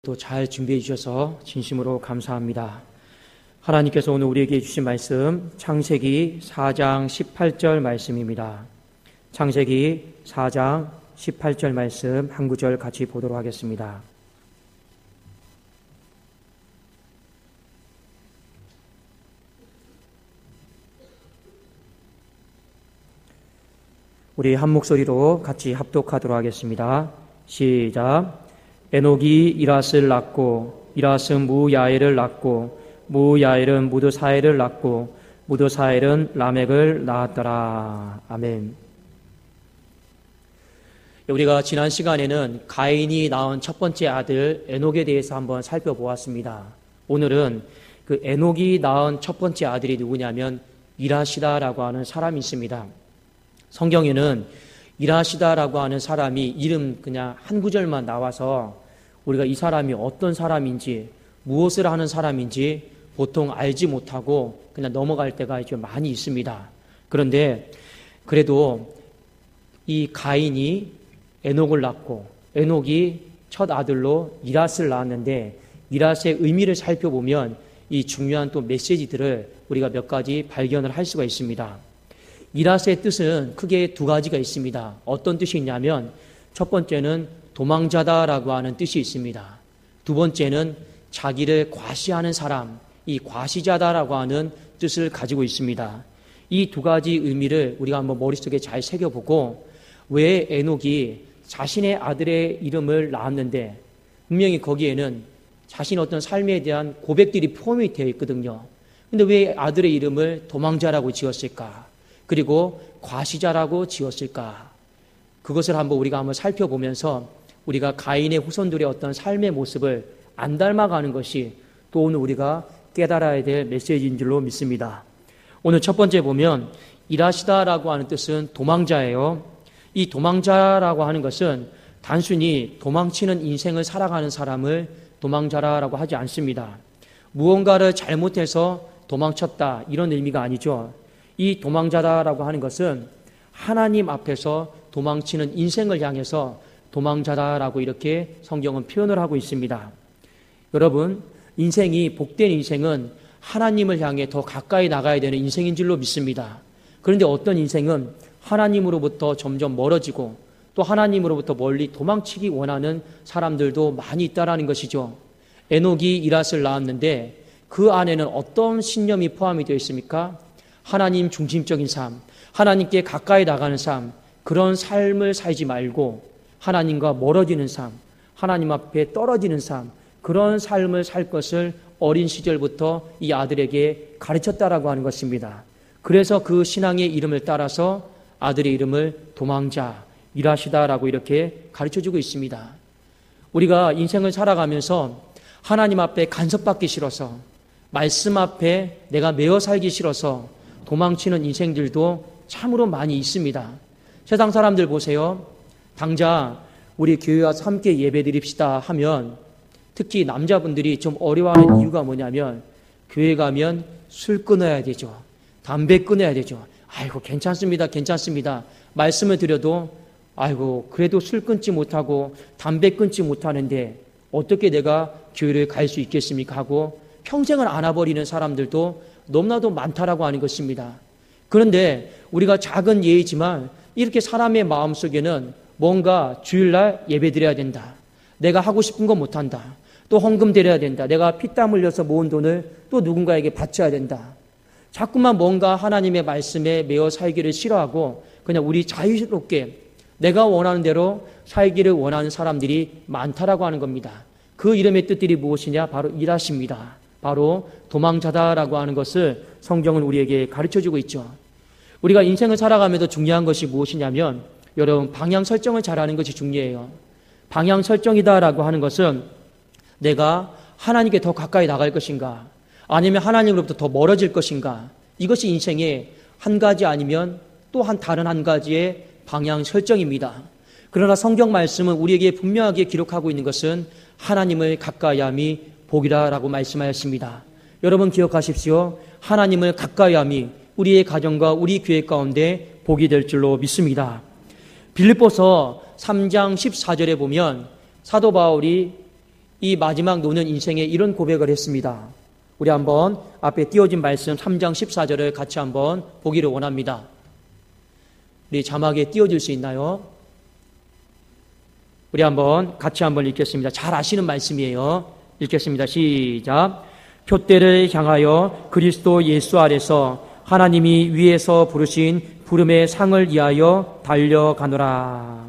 또 잘 준비해 주셔서 진심으로 감사합니다. 하나님께서 오늘 우리에게 주신 말씀 창세기 4장 18절 말씀입니다. 창세기 4장 18절 말씀 한 구절 같이 보도록 하겠습니다. 우리 한 목소리로 같이 합독하도록 하겠습니다. 시작. 에녹이 이랏을 낳고 이랏은 무야엘을 낳고 무야엘은 무드사엘을 낳고 무드사엘은 라멕을 낳았더라. 아멘. 우리가 지난 시간에는 가인이 낳은 첫 번째 아들 에녹에 대해서 한번 살펴보았습니다. 오늘은 그 에녹이 낳은 첫 번째 아들이 누구냐면 이라시다라고 하는 사람이 있습니다. 성경에는 이라시다라고 하는 사람이 이름 그냥 한 구절만 나와서 우리가 이 사람이 어떤 사람인지 무엇을 하는 사람인지 보통 알지 못하고 그냥 넘어갈 때가 좀 많이 있습니다. 그런데 그래도 이 가인이 에녹을 낳고 에녹이 첫 아들로 이랏을 낳았는데 이랏의 의미를 살펴보면 이 중요한 또 메시지들을 우리가 몇 가지 발견을 할 수가 있습니다. 이랏의 뜻은 크게 두 가지가 있습니다. 어떤 뜻이 있냐면 첫 번째는 도망자다라고 하는 뜻이 있습니다. 두 번째는 자기를 과시하는 사람, 이 과시자다라고 하는 뜻을 가지고 있습니다. 이 두 가지 의미를 우리가 한번 머릿속에 잘 새겨보고 왜 에녹이 자신의 아들의 이름을 낳았는데 분명히 거기에는 자신의 어떤 삶에 대한 고백들이 포함이 되어 있거든요. 근데 왜 아들의 이름을 도망자라고 지었을까? 그리고 과시자라고 지었을까? 그것을 우리가 한번 살펴보면서 우리가 가인의 후손들의 어떤 삶의 모습을 안 닮아가는 것이 또 오늘 우리가 깨달아야 될 메시지인 줄로 믿습니다. 오늘 첫 번째 보면 이라시다라고 하는 뜻은 도망자예요. 이 도망자라고 하는 것은 단순히 도망치는 인생을 살아가는 사람을 도망자라고 하지 않습니다. 무언가를 잘못해서 도망쳤다 이런 의미가 아니죠. 이 도망자다라고 하는 것은 하나님 앞에서 도망치는 인생을 향해서 도망자다라고 이렇게 성경은 표현을 하고 있습니다. 여러분, 인생이 복된 인생은 하나님을 향해 더 가까이 나가야 되는 인생인 줄로 믿습니다. 그런데 어떤 인생은 하나님으로부터 점점 멀어지고 또 하나님으로부터 멀리 도망치기 원하는 사람들도 많이 있다라는 것이죠. 에녹이 이랏을 낳았는데 그 안에는 어떤 신념이 포함이 되어 있습니까? 하나님 중심적인 삶, 하나님께 가까이 나가는 삶, 그런 삶을 살지 말고 하나님과 멀어지는 삶, 하나님 앞에 떨어지는 삶, 그런 삶을 살 것을 어린 시절부터 이 아들에게 가르쳤다라고 하는 것입니다. 그래서 그 신앙의 이름을 따라서 아들의 이름을 도망자, 이라시다라고 이렇게 가르쳐주고 있습니다. 우리가 인생을 살아가면서 하나님 앞에 간섭받기 싫어서 말씀 앞에 내가 매어 살기 싫어서 도망치는 인생들도 참으로 많이 있습니다. 세상 사람들 보세요. 당장 우리 교회 와서 함께 예배 드립시다 하면 특히 남자분들이 좀 어려워하는 이유가 뭐냐면 교회 가면 술 끊어야 되죠. 담배 끊어야 되죠. 아이고 괜찮습니다. 괜찮습니다. 말씀을 드려도 아이고 그래도 술 끊지 못하고 담배 끊지 못하는데 어떻게 내가 교회를 갈 수 있겠습니까 하고 평생을 안아버리는 사람들도 너무나도 많다라고 하는 것입니다. 그런데 우리가 작은 예이지만 이렇게 사람의 마음속에는 뭔가 주일날 예배 드려야 된다. 내가 하고 싶은 거 못한다. 또 헌금 드려야 된다. 내가 피땀 흘려서 모은 돈을 또 누군가에게 바쳐야 된다. 자꾸만 뭔가 하나님의 말씀에 매어 살기를 싫어하고 그냥 우리 자유롭게 내가 원하는 대로 살기를 원하는 사람들이 많다라고 하는 겁니다. 그 이름의 뜻들이 무엇이냐? 바로 이라시입니다. 바로 도망자다라고 하는 것을 성경은 우리에게 가르쳐주고 있죠. 우리가 인생을 살아가면서 중요한 것이 무엇이냐면 여러분 방향 설정을 잘하는 것이 중요해요. 방향 설정이다라고 하는 것은 내가 하나님께 더 가까이 나갈 것인가 아니면 하나님으로부터 더 멀어질 것인가 이것이 인생의 한 가지 아니면 또 다른 한 가지의 방향 설정입니다. 그러나 성경 말씀은 우리에게 분명하게 기록하고 있는 것은 하나님을 가까이 함이 복이라고 말씀하였습니다. 여러분 기억하십시오. 하나님을 가까이 함이 우리의 가정과 우리 교회 가운데 복이 될 줄로 믿습니다. 빌립보서 3장 14절에 보면 사도 바울이 이 마지막 노는 인생에 이런 고백을 했습니다. 우리 한번 앞에 띄워진 말씀 3장 14절을 같이 한번 보기를 원합니다. 우리 자막에 띄워줄 수 있나요? 우리 한번 같이 한번 읽겠습니다. 잘 아시는 말씀이에요. 읽겠습니다. 시작. 표대를 향하여 그리스도 예수 아래서 하나님이 위에서 부르신 부름의 상을 위하여 달려가노라.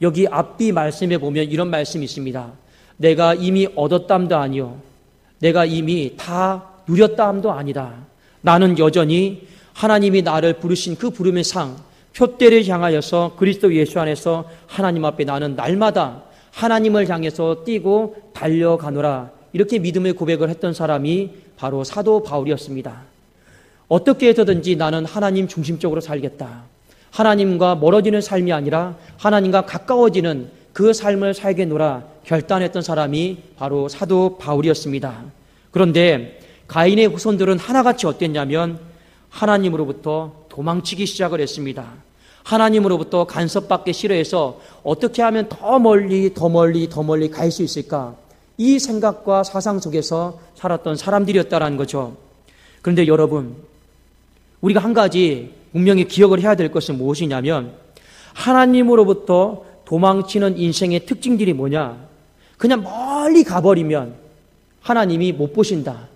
여기 앞뒤 말씀에 보면 이런 말씀이 있습니다. 내가 이미 얻었담도 아니요, 내가 이미 다 누렸담도 아니다. 나는 여전히 하나님이 나를 부르신 그 부름의 상, 표대를 향하여서 그리스도 예수 안에서 하나님 앞에 나는 날마다 하나님을 향해서 뛰고 달려가노라. 이렇게 믿음의 고백을 했던 사람이 바로 사도 바울이었습니다. 어떻게 해서든지 나는 하나님 중심적으로 살겠다. 하나님과 멀어지는 삶이 아니라 하나님과 가까워지는 그 삶을 살겠노라 결단했던 사람이 바로 사도 바울이었습니다. 그런데 가인의 후손들은 하나같이 어땠냐면 하나님으로부터 도망치기 시작을 했습니다. 하나님으로부터 간섭받기 싫어해서 어떻게 하면 더 멀리 갈 수 있을까? 이 생각과 사상 속에서 살았던 사람들이었다는 거죠. 그런데 여러분, 우리가 한 가지 분명히 기억을 해야 될 것은 무엇이냐면 하나님으로부터 도망치는 인생의 특징들이 뭐냐? 그냥 멀리 가버리면 하나님이 못 보신다.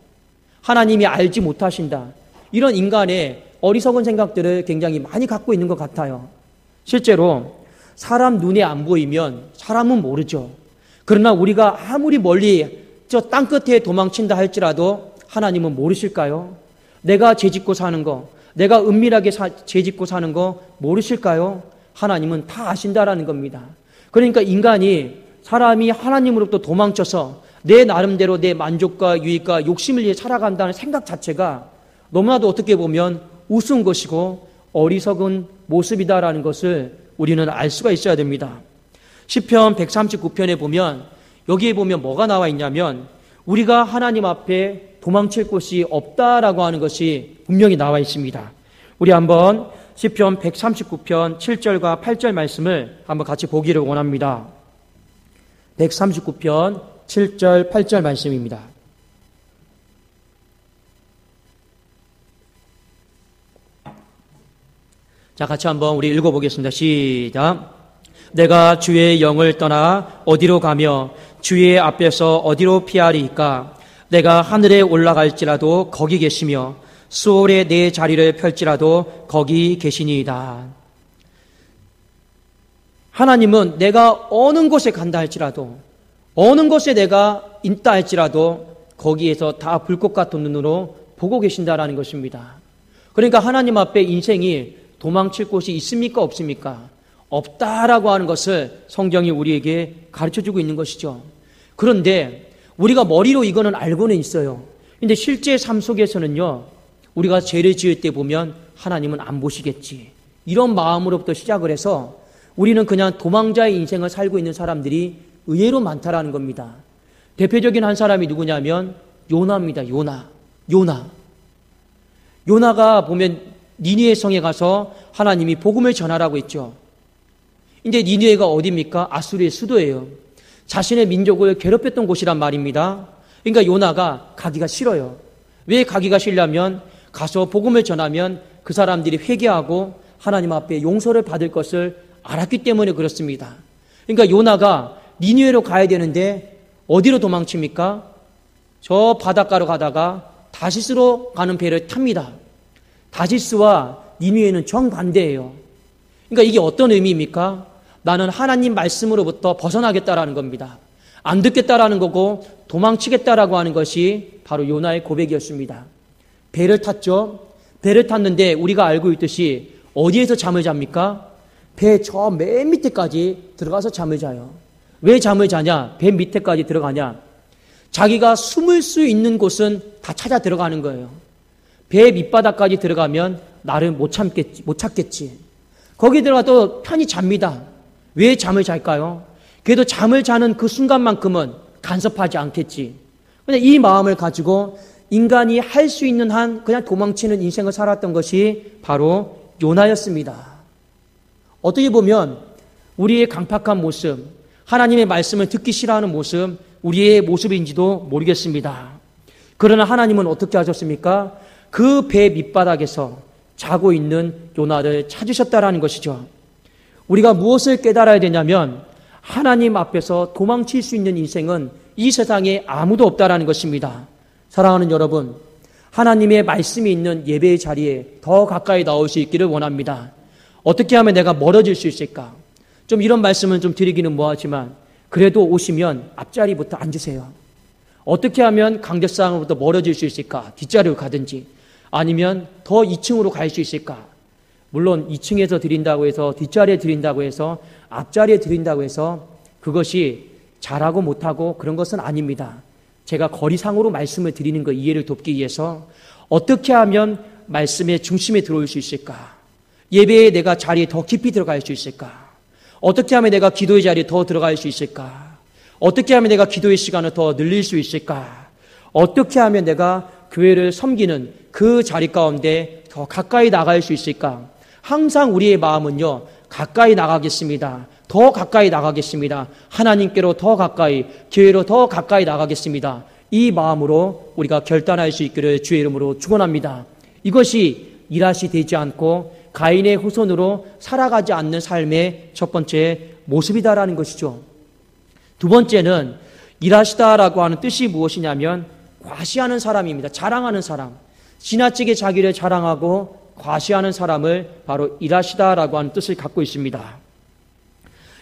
하나님이 알지 못하신다. 이런 인간의 어리석은 생각들을 굉장히 많이 갖고 있는 것 같아요. 실제로 사람 눈에 안 보이면 사람은 모르죠. 그러나 우리가 아무리 멀리 저 땅끝에 도망친다 할지라도 하나님은 모르실까요? 내가 죄짓고 사는 거, 내가 은밀하게 죄짓고 사는 거 모르실까요? 하나님은 다 아신다라는 겁니다. 그러니까 사람이 하나님으로부터 도망쳐서 내 나름대로 내 만족과 유익과 욕심을 위해 살아간다는 생각 자체가 너무나도 어떻게 보면 우스운 것이고 어리석은 모습이다라는 것을 우리는 알 수가 있어야 됩니다. 시편 139편에 보면 여기에 보면 뭐가 나와 있냐면 우리가 하나님 앞에 도망칠 곳이 없다라고 하는 것이 분명히 나와 있습니다. 우리 한번 시편 139편 7절과 8절 말씀을 한번 같이 보기를 원합니다. 139편 7절 8절 말씀입니다. 자, 같이 한번 우리 읽어보겠습니다. 시작. 내가 주의 영을 떠나 어디로 가며 주의 앞에서 어디로 피하리이까? 내가 하늘에 올라갈지라도 거기 계시며 수월에 내 자리를 펼지라도 거기 계시니이다. 하나님은 내가 어느 곳에 간다 할지라도, 어느 곳에 내가 있다 할지라도 거기에서 다 불꽃 같은 눈으로 보고 계신다라는 것입니다. 그러니까 하나님 앞에 인생이 도망칠 곳이 있습니까? 없습니까? 없다라고 하는 것을 성경이 우리에게 가르쳐주고 있는 것이죠. 그런데 우리가 머리로 이거는 알고는 있어요. 근데 실제 삶 속에서는요, 우리가 죄를 지을 때 보면 하나님은 안 보시겠지, 이런 마음으로부터 시작을 해서 우리는 그냥 도망자의 인생을 살고 있는 사람들이 의외로 많다라는 겁니다. 대표적인 한 사람이 누구냐면 요나입니다. 요나가 보면 니느웨 성에 가서 하나님이 복음을 전하라고 했죠. 근데 니느웨가 어디입니까? 아수르의 수도예요. 자신의 민족을 괴롭혔던 곳이란 말입니다. 그러니까 요나가 가기가 싫어요. 왜 가기가 싫냐면 가서 복음을 전하면 그 사람들이 회개하고 하나님 앞에 용서를 받을 것을 알았기 때문에 그렇습니다. 그러니까 요나가 니느웨로 가야 되는데 어디로 도망칩니까? 저 바닷가로 가다가 다시스로 가는 배를 탑니다. 다시스와 니느웨는 정반대예요. 그러니까 이게 어떤 의미입니까? 나는 하나님 말씀으로부터 벗어나겠다라는 겁니다. 안 듣겠다라는 거고 도망치겠다라고 하는 것이 바로 요나의 고백이었습니다. 배를 탔죠. 배를 탔는데 우리가 알고 있듯이 어디에서 잠을 잡니까? 배 저 맨 밑에까지 들어가서 잠을 자요. 왜 잠을 자냐? 배 밑에까지 들어가냐? 자기가 숨을 수 있는 곳은 다 찾아 들어가는 거예요. 배 밑바닥까지 들어가면 나를 못 찾겠지. 거기 들어가도 편히 잡니다. 왜 잠을 잘까요? 그래도 잠을 자는 그 순간만큼은 간섭하지 않겠지. 그냥 이 마음을 가지고 인간이 할 수 있는 한 그냥 도망치는 인생을 살았던 것이 바로 요나였습니다. 어떻게 보면 우리의 강팍한 모습, 하나님의 말씀을 듣기 싫어하는 모습, 우리의 모습인지도 모르겠습니다. 그러나 하나님은 어떻게 하셨습니까? 그 배 밑바닥에서 자고 있는 요나를 찾으셨다라는 것이죠. 우리가 무엇을 깨달아야 되냐면 하나님 앞에서 도망칠 수 있는 인생은 이 세상에 아무도 없다라는 것입니다. 사랑하는 여러분, 하나님의 말씀이 있는 예배의 자리에 더 가까이 나올 수 있기를 원합니다. 어떻게 하면 내가 멀어질 수 있을까? 좀 이런 말씀은 좀 드리기는 뭐하지만 그래도 오시면 앞자리부터 앉으세요. 어떻게 하면 강대상으로부터 멀어질 수 있을까? 뒷자리로 가든지 아니면 더 2층으로 갈 수 있을까? 물론 2층에서 드린다고 해서 뒷자리에 드린다고 해서 앞자리에 드린다고 해서 그것이 잘하고 못하고 그런 것은 아닙니다. 제가 거리상으로 말씀을 드리는 거 이해를 돕기 위해서 어떻게 하면 말씀의 중심에 들어올 수 있을까? 예배에 내가 자리에 더 깊이 들어갈 수 있을까? 어떻게 하면 내가 기도의 자리에 더 들어갈 수 있을까? 어떻게 하면 내가 기도의 시간을 더 늘릴 수 있을까? 어떻게 하면 내가 교회를 섬기는 그 자리 가운데 더 가까이 나갈 수 있을까? 항상 우리의 마음은요, 가까이 나가겠습니다. 더 가까이 나가겠습니다. 하나님께로 더 가까이, 교회로 더 가까이 나가겠습니다. 이 마음으로 우리가 결단할 수 있기를 주의 이름으로 축원합니다. 이것이 일하시 되지 않고 가인의 후손으로 살아가지 않는 삶의 첫 번째 모습이다라는 것이죠. 두 번째는 일하시다라고 하는 뜻이 무엇이냐면 과시하는 사람입니다. 자랑하는 사람. 지나치게 자기를 자랑하고 과시하는 사람을 바로 일하시다라고 하는 뜻을 갖고 있습니다.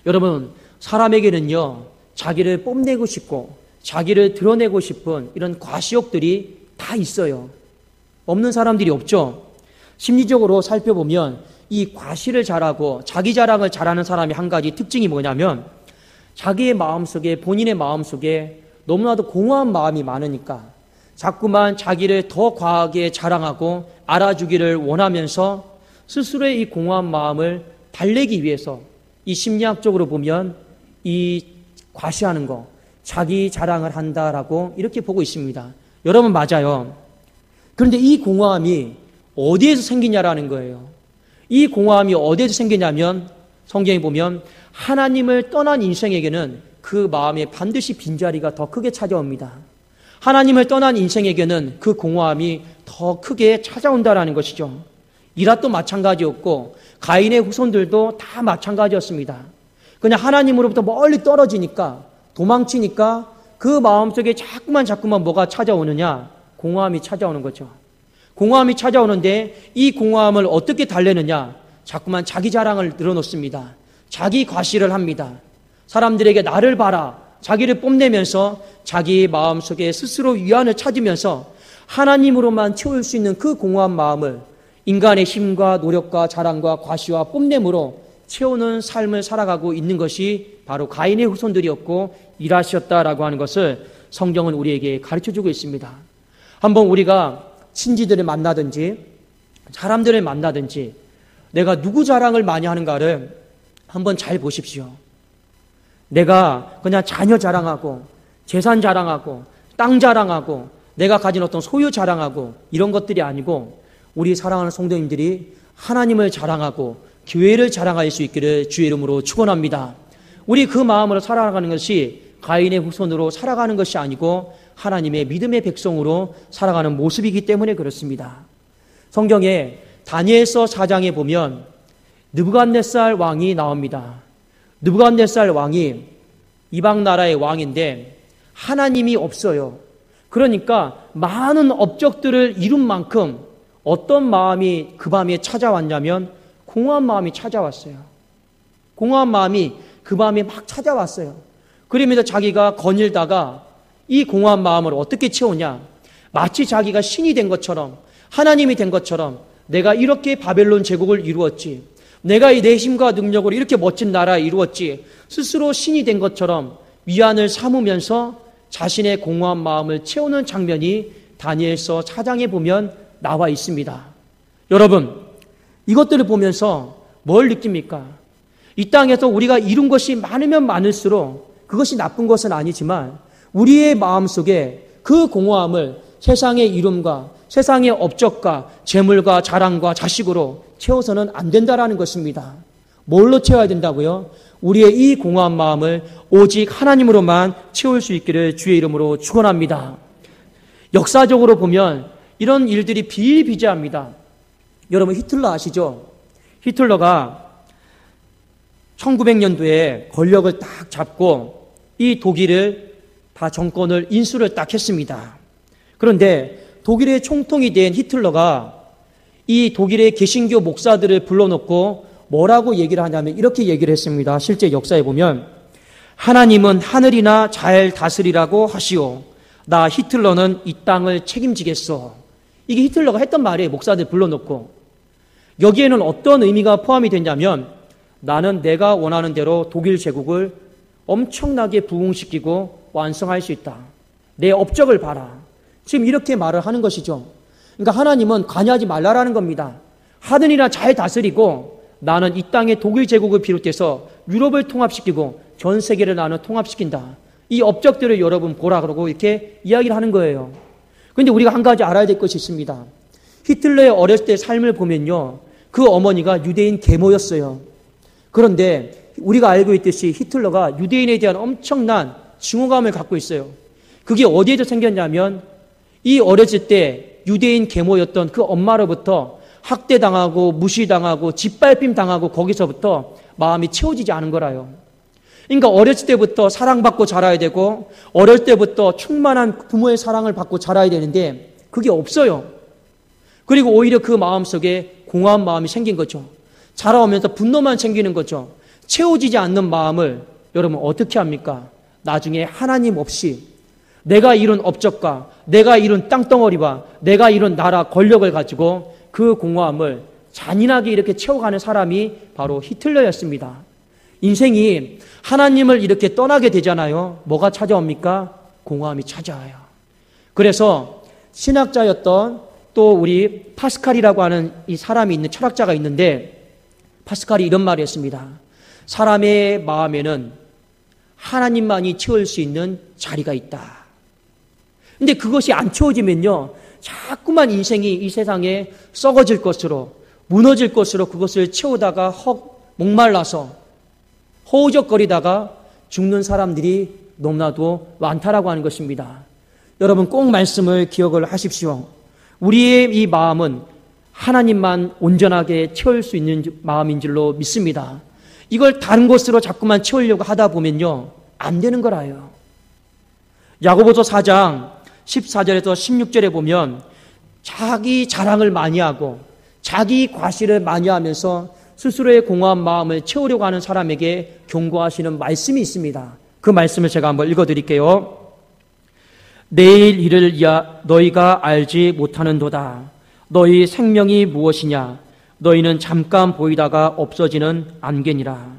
여러분, 사람에게는요, 자기를 뽐내고 싶고 자기를 드러내고 싶은 이런 과시욕들이 다 있어요. 없는 사람들이 없죠. 심리적으로 살펴보면 이 과시를 잘하고 자기 자랑을 잘하는 사람의 한 가지 특징이 뭐냐면 자기의 마음속에, 본인의 마음속에 너무나도 공허한 마음이 많으니까 자꾸만 자기를 더 과하게 자랑하고 알아주기를 원하면서 스스로의 이 공허한 마음을 달래기 위해서 이 심리학적으로 보면 이 과시하는 거, 자기 자랑을 한다라고 이렇게 보고 있습니다. 여러분, 맞아요. 그런데 이 공허함이 어디에서 생기냐라는 거예요. 이 공허함이 어디에서 생기냐면 성경에 보면 하나님을 떠난 인생에게는 그 마음에 반드시 빈자리가 더 크게 찾아옵니다. 하나님을 떠난 인생에게는 그 공허함이 더 크게 찾아온다라는 것이죠. 이랏도 마찬가지였고 가인의 후손들도 다 마찬가지였습니다. 그냥 하나님으로부터 멀리 떨어지니까 도망치니까 그 마음속에 자꾸만 뭐가 찾아오느냐? 공허함이 찾아오는 거죠. 공허함이 찾아오는데 이 공허함을 어떻게 달래느냐? 자꾸만 자기 자랑을 늘어놓습니다. 자기 과시를 합니다. 사람들에게 나를 봐라. 자기를 뽐내면서 자기 마음속에 스스로 위안을 찾으면서 하나님으로만 채울 수 있는 그 공허한 마음을 인간의 힘과 노력과 자랑과 과시와 뽐냄으로 채우는 삶을 살아가고 있는 것이 바로 가인의 후손들이었고 일하셨다라고 하는 것을 성경은 우리에게 가르쳐주고 있습니다. 한번 우리가 친지들을 만나든지 사람들을 만나든지 내가 누구 자랑을 많이 하는가를 한번 잘 보십시오. 내가 그냥 자녀 자랑하고 재산 자랑하고 땅 자랑하고 내가 가진 어떤 소유 자랑하고 이런 것들이 아니고 우리 사랑하는 성도님들이 하나님을 자랑하고 교회를 자랑할 수 있기를 주의 이름으로 축원합니다. 우리 그 마음으로 살아가는 것이 가인의 후손으로 살아가는 것이 아니고 하나님의 믿음의 백성으로 살아가는 모습이기 때문에 그렇습니다. 성경에 다니엘서 4장에 보면 느부갓네살 왕이 나옵니다. 느부갓네살 왕이 이방 나라의 왕인데 하나님이 없어요. 그러니까 많은 업적들을 이룬 만큼 어떤 마음이 그 밤에 찾아왔냐면 공허한 마음이 찾아왔어요. 공허한 마음이 그 밤에 막 찾아왔어요. 그러면서 자기가 거닐다가 이 공허한 마음을 어떻게 채우냐? 마치 자기가 신이 된 것처럼 하나님이 된 것처럼 내가 이렇게 바벨론 제국을 이루었지. 내가 내 힘과 능력으로 이렇게 멋진 나라 이루었지. 스스로 신이 된 것처럼 위안을 삼으면서 자신의 공허한 마음을 채우는 장면이 다니엘서 4장에 보면 나와 있습니다. 여러분, 이것들을 보면서 뭘 느낍니까? 이 땅에서 우리가 이룬 것이 많으면 많을수록 그것이 나쁜 것은 아니지만 우리의 마음속에 그 공허함을 세상의 이름과 세상의 업적과 재물과 자랑과 자식으로 채워서는 안 된다라는 것입니다. 뭘로 채워야 된다고요? 우리의 이 공허한 마음을 오직 하나님으로만 채울 수 있기를 주의 이름으로 축원합니다. 역사적으로 보면 이런 일들이 비일비재합니다. 여러분 히틀러 아시죠? 히틀러가 1900년도에 권력을 딱 잡고 이 독일을 다 정권을 인수를 딱 했습니다. 그런데 독일의 총통이 된 히틀러가 이 독일의 개신교 목사들을 불러놓고 뭐라고 얘기를 하냐면 이렇게 얘기를 했습니다. 실제 역사에 보면 하나님은 하늘이나 잘 다스리라고 하시오. 나 히틀러는 이 땅을 책임지겠소. 이게 히틀러가 했던 말이에요. 목사들 불러놓고. 여기에는 어떤 의미가 포함이 됐냐면 나는 내가 원하는 대로 독일 제국을 엄청나게 부흥시키고 완성할 수 있다. 내 업적을 봐라. 지금 이렇게 말을 하는 것이죠. 그러니까 하나님은 관여하지 말라라는 겁니다. 하늘이나 잘 다스리고 나는 이 땅의 독일 제국을 비롯해서 유럽을 통합시키고 전 세계를 나는 통합시킨다. 이 업적들을 여러분 보라 그러고 이렇게 이야기를 하는 거예요. 그런데 우리가 한 가지 알아야 될 것이 있습니다. 히틀러의 어렸을 때 삶을 보면요. 그 어머니가 유대인 계모였어요. 그런데 우리가 알고 있듯이 히틀러가 유대인에 대한 엄청난 증오감을 갖고 있어요. 그게 어디에서 생겼냐면 이 어렸을 때 유대인 계모였던 그 엄마로부터 학대당하고 무시당하고 짓밟힘 당하고 거기서부터 마음이 채워지지 않은 거라요. 그러니까 어렸을 때부터 사랑받고 자라야 되고 어렸을 때부터 충만한 부모의 사랑을 받고 자라야 되는데 그게 없어요. 그리고 오히려 그 마음속에 공허한 마음이 생긴 거죠. 자라오면서 분노만 생기는 거죠. 채워지지 않는 마음을 여러분 어떻게 합니까? 나중에 하나님 없이 내가 이룬 업적과 내가 이룬 땅덩어리와 내가 이룬 나라 권력을 가지고 그 공허함을 잔인하게 이렇게 채워가는 사람이 바로 히틀러였습니다. 인생이 하나님을 이렇게 떠나게 되잖아요. 뭐가 찾아옵니까? 공허함이 찾아와요. 그래서 신학자였던 또 우리 파스칼이라고 하는 이 사람이 있는 철학자가 있는데 파스칼이 이런 말을 했습니다. 사람의 마음에는 하나님만이 채울 수 있는 자리가 있다. 근데 그것이 안 채워지면요. 자꾸만 인생이 이 세상에 썩어질 것으로 무너질 것으로 그것을 채우다가 목말라서 허우적거리다가 죽는 사람들이 너무나도 많다라고 하는 것입니다. 여러분 꼭 말씀을 기억을 하십시오. 우리의 이 마음은 하나님만 온전하게 채울 수 있는 마음인 줄로 믿습니다. 이걸 다른 것으로 자꾸만 채우려고 하다 보면요. 안 되는 거라요. 야고보서 4장 14절에서 16절에 보면 자기 자랑을 많이 하고 자기 과시를 많이 하면서 스스로의 공허한 마음을 채우려고 하는 사람에게 경고하시는 말씀이 있습니다. 그 말씀을 제가 한번 읽어드릴게요. 내일 일을 너희가 알지 못하는도다. 너희 생명이 무엇이냐? 너희는 잠깐 보이다가 없어지는 안개니라.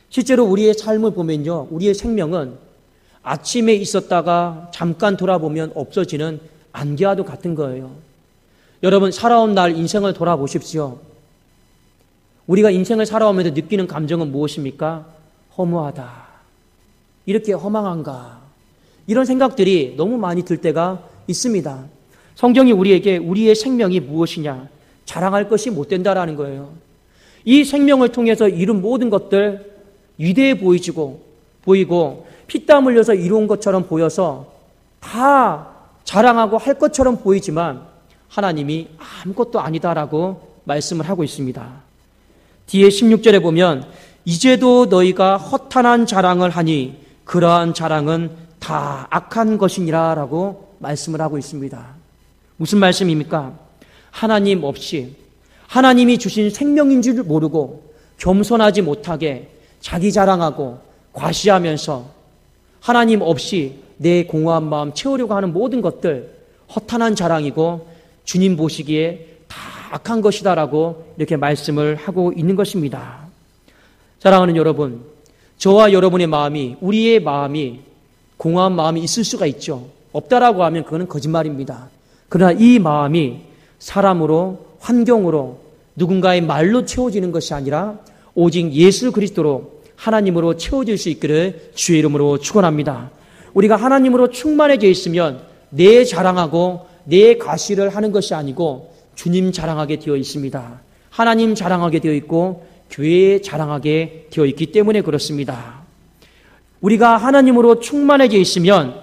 실제로 우리의 삶을 보면요. 우리의 생명은 아침에 있었다가 잠깐 돌아보면 없어지는 안개와도 같은 거예요. 여러분 살아온 날 인생을 돌아보십시오. 우리가 인생을 살아오면서 느끼는 감정은 무엇입니까? 허무하다. 이렇게 허망한가? 이런 생각들이 너무 많이 들 때가 있습니다. 성경이 우리에게 우리의 생명이 무엇이냐? 자랑할 것이 못 된다라는 거예요. 이 생명을 통해서 이룬 모든 것들 위대해 보이고 피땀 흘려서 이룬 것처럼 보여서 다 자랑하고 할 것처럼 보이지만 하나님이 아무것도 아니다라고 말씀을 하고 있습니다. 뒤에 16절에 보면 이제도 너희가 허탄한 자랑을 하니 그러한 자랑은 다 악한 것이니라 라고 말씀을 하고 있습니다. 무슨 말씀입니까? 하나님 없이 하나님이 주신 생명인 줄 모르고 겸손하지 못하게 자기 자랑하고 과시하면서 하나님 없이 내 공허한 마음 채우려고 하는 모든 것들 허탄한 자랑이고 주님 보시기에 다 악한 것이다라고 이렇게 말씀을 하고 있는 것입니다. 사랑하는 여러분, 저와 여러분의 마음이 우리의 마음이 공허한 마음이 있을 수가 있죠. 없다라고 하면 그거는 거짓말입니다. 그러나 이 마음이 사람으로 환경으로 누군가의 말로 채워지는 것이 아니라 오직 예수 그리스도로 하나님으로 채워질 수 있기를 주의 이름으로 축원합니다. 우리가 하나님으로 충만해져 있으면 내 자랑하고 내 가시를 하는 것이 아니고 주님 자랑하게 되어 있습니다. 하나님 자랑하게 되어 있고 교회에 자랑하게 되어 있기 때문에 그렇습니다. 우리가 하나님으로 충만해져 있으면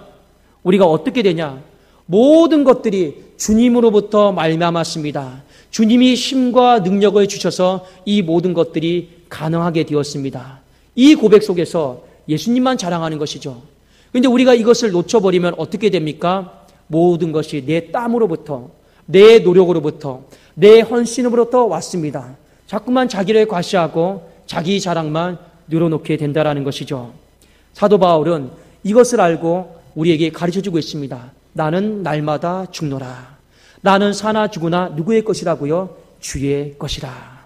우리가 어떻게 되냐? 모든 것들이 주님으로부터 말미암았습니다. 주님이 힘과 능력을 주셔서 이 모든 것들이 가능하게 되었습니다. 이 고백 속에서 예수님만 자랑하는 것이죠. 그런데 우리가 이것을 놓쳐버리면 어떻게 됩니까? 모든 것이 내 땀으로부터, 내 노력으로부터, 내 헌신으로부터 왔습니다. 자꾸만 자기를 과시하고 자기 자랑만 늘어놓게 된다는 것이죠. 사도 바울은 이것을 알고 우리에게 가르쳐주고 있습니다. 나는 날마다 죽노라. 나는 사나 죽으나 누구의 것이라고요? 주의 것이라.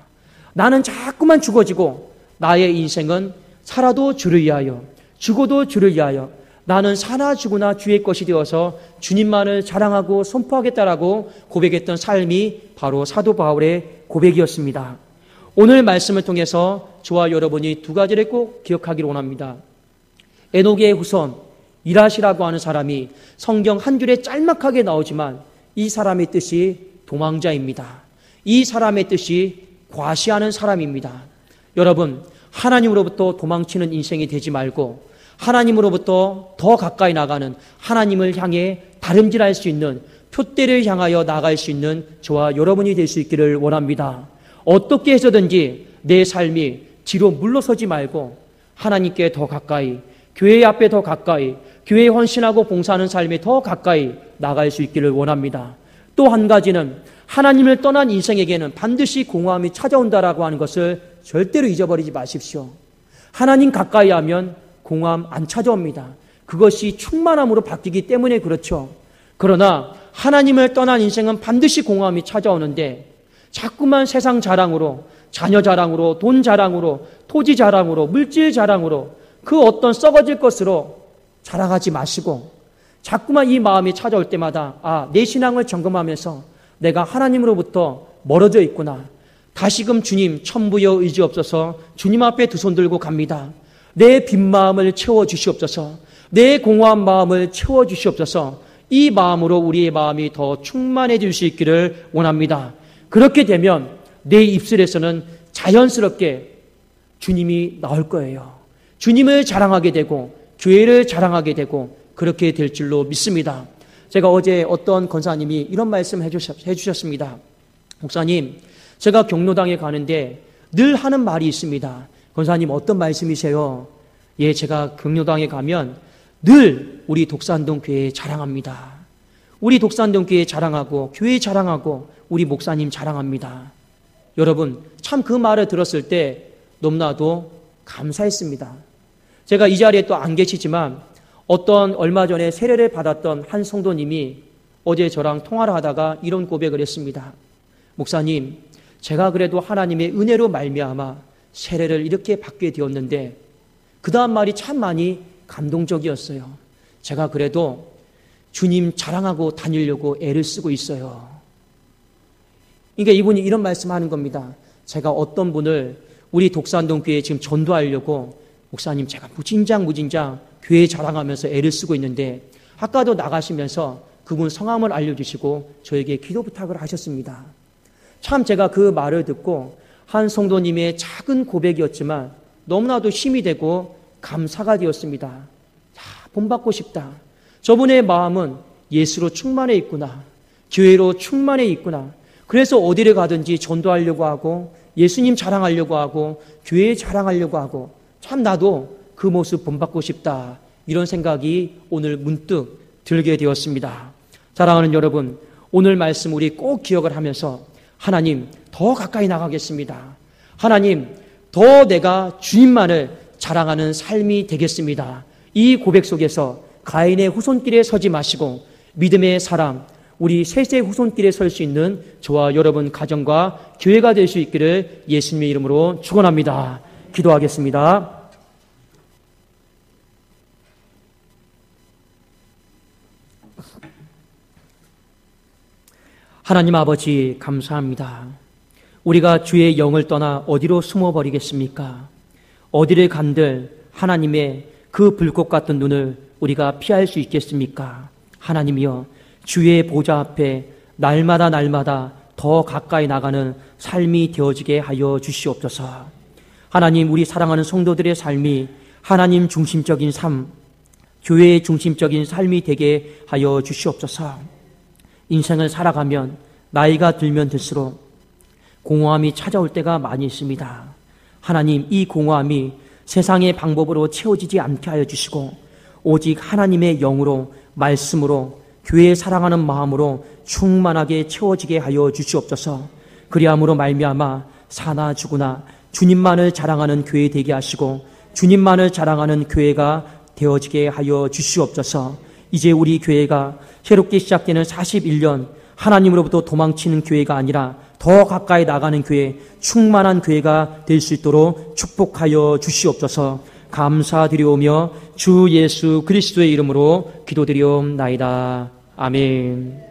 나는 자꾸만 죽어지고 나의 인생은 살아도 주를 위하여, 죽어도 주를 위하여, 나는 사나 죽으나 주의 것이 되어서 주님만을 자랑하고 선포하겠다라고 고백했던 삶이 바로 사도 바울의 고백이었습니다. 오늘 말씀을 통해서 저와 여러분이 두 가지를 꼭 기억하기를 원합니다. 에녹의 후손 이라시라고 하는 사람이 성경 한 줄에 짤막하게 나오지만 이 사람의 뜻이 도망자입니다. 이 사람의 뜻이 과시하는 사람입니다. 여러분, 하나님으로부터 도망치는 인생이 되지 말고 하나님으로부터 더 가까이 나가는, 하나님을 향해 다름질할 수 있는, 표대를 향하여 나갈 수 있는 저와 여러분이 될 수 있기를 원합니다. 어떻게 해서든지 내 삶이 뒤로 물러서지 말고 하나님께 더 가까이, 교회 앞에 더 가까이, 교회에 헌신하고 봉사하는 삶에 더 가까이 나갈 수 있기를 원합니다. 또 한 가지는 하나님을 떠난 인생에게는 반드시 공허함이 찾아온다라고 하는 것을 절대로 잊어버리지 마십시오. 하나님 가까이 하면 공허함 안 찾아옵니다. 그것이 충만함으로 바뀌기 때문에 그렇죠. 그러나 하나님을 떠난 인생은 반드시 공허함이 찾아오는데 자꾸만 세상 자랑으로, 자녀 자랑으로, 돈 자랑으로, 토지 자랑으로, 물질 자랑으로 그 어떤 썩어질 것으로 자랑하지 마시고 자꾸만 이 마음이 찾아올 때마다 내 신앙을 점검하면서 내가 하나님으로부터 멀어져 있구나. 다시금 주님 천부여 의지 없어서 주님 앞에 두 손 들고 갑니다. 내 빈 마음을 채워주시옵소서. 내 공허한 마음을 채워주시옵소서. 이 마음으로 우리의 마음이 더 충만해질 수 있기를 원합니다. 그렇게 되면 내 입술에서는 자연스럽게 주님이 나올 거예요. 주님을 자랑하게 되고 교회를 자랑하게 되고 그렇게 될 줄로 믿습니다. 제가 어제 어떤 권사님이 이런 말씀 해주셨습니다. 목사님, 제가 경로당에 가는데 늘 하는 말이 있습니다. 권사님 어떤 말씀이세요? 예, 제가 경로당에 가면 늘 우리 독산동 교회 자랑합니다. 우리 독산동 교회 자랑하고 교회 자랑하고 우리 목사님 자랑합니다. 여러분, 참 그 말을 들었을 때 너무나도 감사했습니다. 제가 이 자리에 또 안 계시지만 어떤 얼마 전에 세례를 받았던 한 성도님이 어제 저랑 통화를 하다가 이런 고백을 했습니다. 목사님, 제가 그래도 하나님의 은혜로 말미암아 세례를 이렇게 받게 되었는데 그 다음 말이 참 많이 감동적이었어요. 제가 그래도 주님 자랑하고 다니려고 애를 쓰고 있어요. 그러니까 이분이 이런 말씀하는 겁니다. 제가 어떤 분을 우리 독산동 교회에 지금 전도하려고 목사님 제가 무진장 교회 자랑하면서 애를 쓰고 있는데 아까도 나가시면서 그분 성함을 알려주시고 저에게 기도 부탁을 하셨습니다. 참 제가 그 말을 듣고 한 성도님의 작은 고백이었지만 너무나도 힘이 되고 감사가 되었습니다. 본받고 싶다. 저분의 마음은 예수로 충만해 있구나. 교회로 충만해 있구나. 그래서 어디를 가든지 전도하려고 하고 예수님 자랑하려고 하고 교회 자랑하려고 하고 참 나도 그 모습 본받고 싶다. 이런 생각이 오늘 문득 들게 되었습니다. 사랑하는 여러분, 오늘 말씀 우리 꼭 기억을 하면서 하나님 더 가까이 나가겠습니다. 하나님 더 내가 주님만을 자랑하는 삶이 되겠습니다. 이 고백 속에서 가인의 후손길에 서지 마시고 믿음의 사람, 우리 셋의 후손길에 설 수 있는 저와 여러분 가정과 교회가 될 수 있기를 예수님의 이름으로 축원합니다. 기도하겠습니다. 하나님 아버지 감사합니다. 우리가 주의 영을 떠나 어디로 숨어버리겠습니까? 어디를 간들 하나님의 그 불꽃 같은 눈을 우리가 피할 수 있겠습니까? 하나님이여, 주의 보좌 앞에 날마다 더 가까이 나가는 삶이 되어지게 하여 주시옵소서. 하나님, 우리 사랑하는 성도들의 삶이 하나님 중심적인 삶, 교회 중심적인 삶이 되게 하여 주시옵소서. 인생을 살아가면 나이가 들면 들수록 공허함이 찾아올 때가 많이 있습니다. 하나님, 이 공허함이 세상의 방법으로 채워지지 않게 하여 주시고 오직 하나님의 영으로, 말씀으로, 교회에 사랑하는 마음으로 충만하게 채워지게 하여 주시옵소서. 그리함으로 말미암아 사나 죽으나 주님만을 자랑하는 교회 되게 하시고 주님만을 자랑하는 교회가 되어지게 하여 주시옵소서. 이제 우리 교회가 새롭게 시작되는 41년 하나님으로부터 도망치는 교회가 아니라 더 가까이 나가는 교회, 충만한 교회가 될 수 있도록 축복하여 주시옵소서. 감사드리오며 주 예수 그리스도의 이름으로 기도드리옵나이다. 아멘.